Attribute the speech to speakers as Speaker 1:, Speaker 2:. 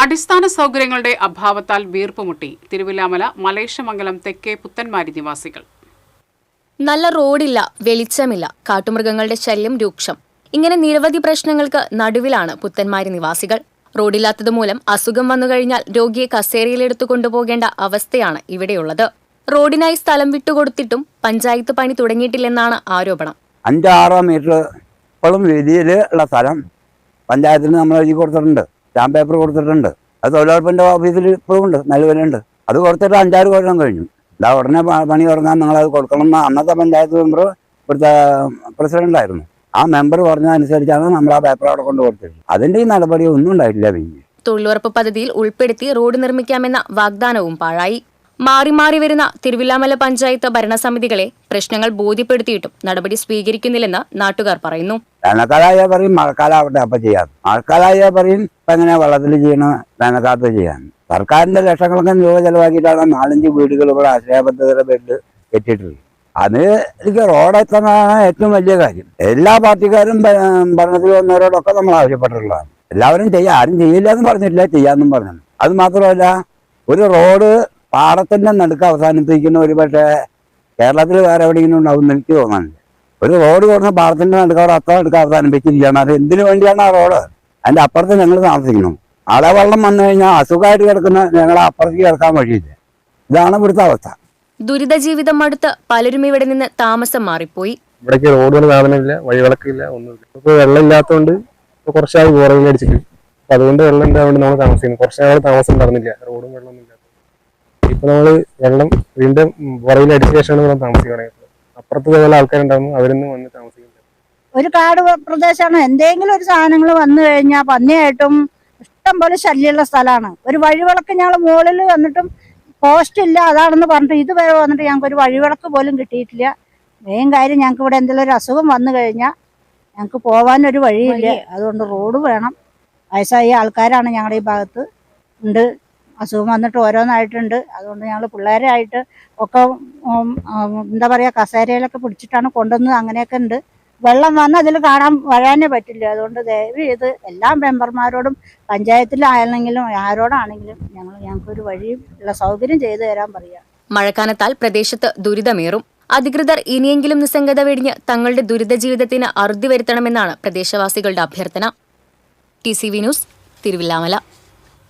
Speaker 1: അടിസ്ഥാന സൗകര്യങ്ങളുടെ അഭാവത്താൽ വീർപ്പുമുട്ടി തിരുവില്ലാമല മലേശമംഗലം തെക്കേ പുത്തൻമാരി നിവാസികൾ.
Speaker 2: നല്ല റോഡില്ല, വെളിച്ചമില്ല, കാട്ടുമൃഗങ്ങളുടെ ശല്യം രൂക്ഷം. ഇങ്ങനെ നിരവധി പ്രശ്നങ്ങൾക്ക് നടുവിലാണ് പുത്തൻമാരി നിവാസികൾ. റോഡില്ലാത്തതുമൂലം അസുഖം വന്നുകഴിഞ്ഞാൽ രോഗിയെ കസേരയിലെടുത്തു കൊണ്ടുപോകേണ്ട അവസ്ഥയാണ് ഇവിടെയുള്ളത്. റോഡിനായി സ്ഥലം വിട്ടുകൊടുത്തിട്ടും പഞ്ചായത്ത് പണി തുടങ്ങിയിട്ടില്ലെന്നാണ് ആരോപണം.
Speaker 3: 5-6 മീറ്റർ ഇപ്പോഴും വീതിയിലുള്ള സ്ഥലം പഞ്ചായത്തിന് നമ്മൾ എഴുതി കൊടുത്തിട്ടുണ്ട്. സ്റ്റാമ്പ് പേപ്പർ കൊടുത്തിട്ടുണ്ട്. അത് തൊഴിലുറപ്പിൻ്റെ ഓഫീസിൽ ഇപ്പോഴും ഉണ്ട്, നിലവിലുണ്ട്. അത് കൊടുത്തിട്ട് 5-6 കൊല്ലം കഴിഞ്ഞു. ഉടനെ പണി തുടങ്ങാൻ നിങ്ങളത് കൊടുക്കണം എന്ന് അന്നത്തെ പഞ്ചായത്ത് മെമ്പർ ഇവിടുത്തെ പ്രസിഡന്റായിരുന്നു. ആ മെമ്പർ പറഞ്ഞതനുസരിച്ചാണ് നമ്മൾ ആ പേപ്പർ അവിടെ കൊണ്ട് കൊടുത്തത്. അതിൻ്റെ ഈ നടപടി ഒന്നും ഉണ്ടായിട്ടില്ല. പിന്നെ
Speaker 2: തൊഴിലുറപ്പ് പദ്ധതിയിൽ ഉൾപ്പെടുത്തി റോഡ് നിർമ്മിക്കാമെന്ന വാഗ്ദാനവും പാഴായി. മാറി മാറി വരുന്ന തിരുവില്ലാമല പഞ്ചായത്ത് ഭരണസമിതികളെ പ്രശ്നങ്ങൾ ബോധ്യപ്പെടുത്തിയിട്ടും നടപടി സ്വീകരിക്കുന്നില്ലെന്ന് നാട്ടുകാർ പറയുന്നു.
Speaker 3: വേനൽക്കാലായ പറയും മഴക്കാലാവട്ടെ അപ്പം ചെയ്യാം, മഴക്കാലായ പറയും ഇപ്പം എങ്ങനെ വെള്ളത്തിൽ ചെയ്യണം, വേനൽക്കാലത്ത് ചെയ്യാൻ. സർക്കാരിന്റെ ലക്ഷക്കണക്കിന് രൂപ ചെലവാക്കിയിട്ടാണ് 4-5 വീടുകൾ ഇവിടെ ആശ്രയ പദ്ധതിയുടെ പേരിൽ കെട്ടിയിട്ടുള്ളത്. അത് എനിക്ക് റോഡ് എത്തുന്നതാണ് ഏറ്റവും വലിയ കാര്യം. എല്ലാ പാർട്ടിക്കാരും ഭരണത്തിൽ വന്നവരോടൊക്കെ നമ്മൾ ആവശ്യപ്പെട്ടിട്ടുള്ളതാണ്. എല്ലാവരും ചെയ്യാം, ആരും ചെയ്യില്ല എന്ന് പറഞ്ഞിട്ടില്ല, ചെയ്യാമെന്നും പറഞ്ഞു. അത് മാത്രമല്ല, ഒരു റോഡ് പാടത്തിന്റെ നടുക്ക് അവസാനിപ്പിക്കുന്ന ഒരു പക്ഷേ കേരളത്തിൽ വേറെ എവിടെയെങ്കിലും ഉണ്ടാവും എനിക്ക് തോന്നാനില്ല. ഒരു റോഡ് കൊടുക്കുന്ന പാടത്തിന്റെ നടുക്കവിടെ അത്ര നടുക്ക് അവസാനിപ്പിച്ചിരിക്കുകയാണ്. അത് എന്തിനു വേണ്ടിയാണ് ആ റോഡ്? അതിന്റെ അപ്പുറത്ത് ഞങ്ങൾ താമസിക്കണം. ആളെ വെള്ളം വന്നു കഴിഞ്ഞാൽ അസുഖമായിട്ട് കിടക്കുന്ന ഞങ്ങളെ അപ്പുറത്തേക്ക് കിടക്കാൻ വഴിയില്ല. ഇതാണ് ഇവിടുത്തെ അവസ്ഥ.
Speaker 2: ദുരിത ജീവിതം അടുത്ത് പലരും ഇവിടെ നിന്ന് താമസം മാറിപ്പോയി.
Speaker 4: ഇവിടേക്ക് റോഡുകൾ സാധനമില്ല, വഴിവിളക്കില്ല, ഒന്നുമില്ല. ഇപ്പൊ വെള്ളം ഇല്ലാത്തതുകൊണ്ട് ഇപ്പൊ കുറച്ചാൾ ബോറയിൽ അടിച്ചിട്ട് അപ്പൊ അതുകൊണ്ട് വെള്ളം ഉണ്ടാവുകൊണ്ട് നമ്മൾ താമസിക്കുന്നു. കുറച്ചാൾ താമസം ഉണ്ടായിരുന്നില്ല, റോഡും വെള്ളമൊന്നും ഇല്ലാത്ത. ഇപ്പൊ നമ്മള് വെള്ളം വീണ്ടും ബോറയിൽ അടിച്ച ശേഷമാണ് നമ്മൾ താമസിക്കണേ. അപ്പുറത്ത് ചില ആൾക്കാരുണ്ടായിരുന്നു, അവരൊന്നും വന്ന് താമസിക്കുന്നില്ല. ഒരു
Speaker 5: കാട് പ്രദേശമാണ്. എന്തെങ്കിലും ഒരു സാധനങ്ങൾ വന്നു കഴിഞ്ഞാൽ പന്നിയായിട്ടും ഇഷ്ടം പോലെ ശല്യമുള്ള സ്ഥലമാണ്. ഒരു വഴിവിളക്ക് ഞങ്ങൾ മുകളിൽ വന്നിട്ടും പോസ്റ്റ് ഇല്ല, അതാണെന്ന് പറഞ്ഞിട്ട് ഇതുവരെ വന്നിട്ട് ഞങ്ങൾക്ക് ഒരു വഴിവിളക്ക് പോലും കിട്ടിയിട്ടില്ല. മെയിൻ കാര്യം, ഞങ്ങൾക്ക് ഇവിടെ എന്തെങ്കിലും ഒരു അസുഖം വന്നു കഴിഞ്ഞാൽ ഞങ്ങൾക്ക് പോകാനൊരു വഴിയില്ല. അതുകൊണ്ട് റോഡ് വേണം. വയസ്സായ ആൾക്കാരാണ് ഞങ്ങളുടെ ഈ ഭാഗത്ത് ഉണ്ട്. അസുഖം വന്നിട്ട് ഓരോന്നായിട്ടുണ്ട്. അതുകൊണ്ട് ഞങ്ങൾ പിള്ളേരായിട്ട് ഒക്കെ എന്താ പറയുക, കസേരയിലൊക്കെ പിടിച്ചിട്ടാണ് കൊണ്ടുവന്നത്. അങ്ങനെയൊക്കെ ഉണ്ട്. വെള്ളം വന്ന് അതിൽ വരാനേ പറ്റില്ല. അതുകൊണ്ട് ദയവ് ചെയ്ത് എല്ലാ മെമ്പർമാരോടും പഞ്ചായത്തിലാണെങ്കിലും ആരോടാണെങ്കിലും ഞങ്ങൾക്കൊരു വഴിയും ഉള്ള സൗകര്യം ചെയ്തു തരാൻ പറയാം.
Speaker 2: മഴക്കാലത്താൽ പ്രദേശത്ത് ദുരിതമേറും. അധികൃതർ ഇനിയെങ്കിലും നിസ്സംഗത വെടിഞ്ഞ് തങ്ങളുടെ ദുരിത ജീവിതത്തിന് അറുതി വരുത്തണമെന്നാണ് പ്രദേശവാസികളുടെ അഭ്യർത്ഥന. TCV news, Thiruvilwamala.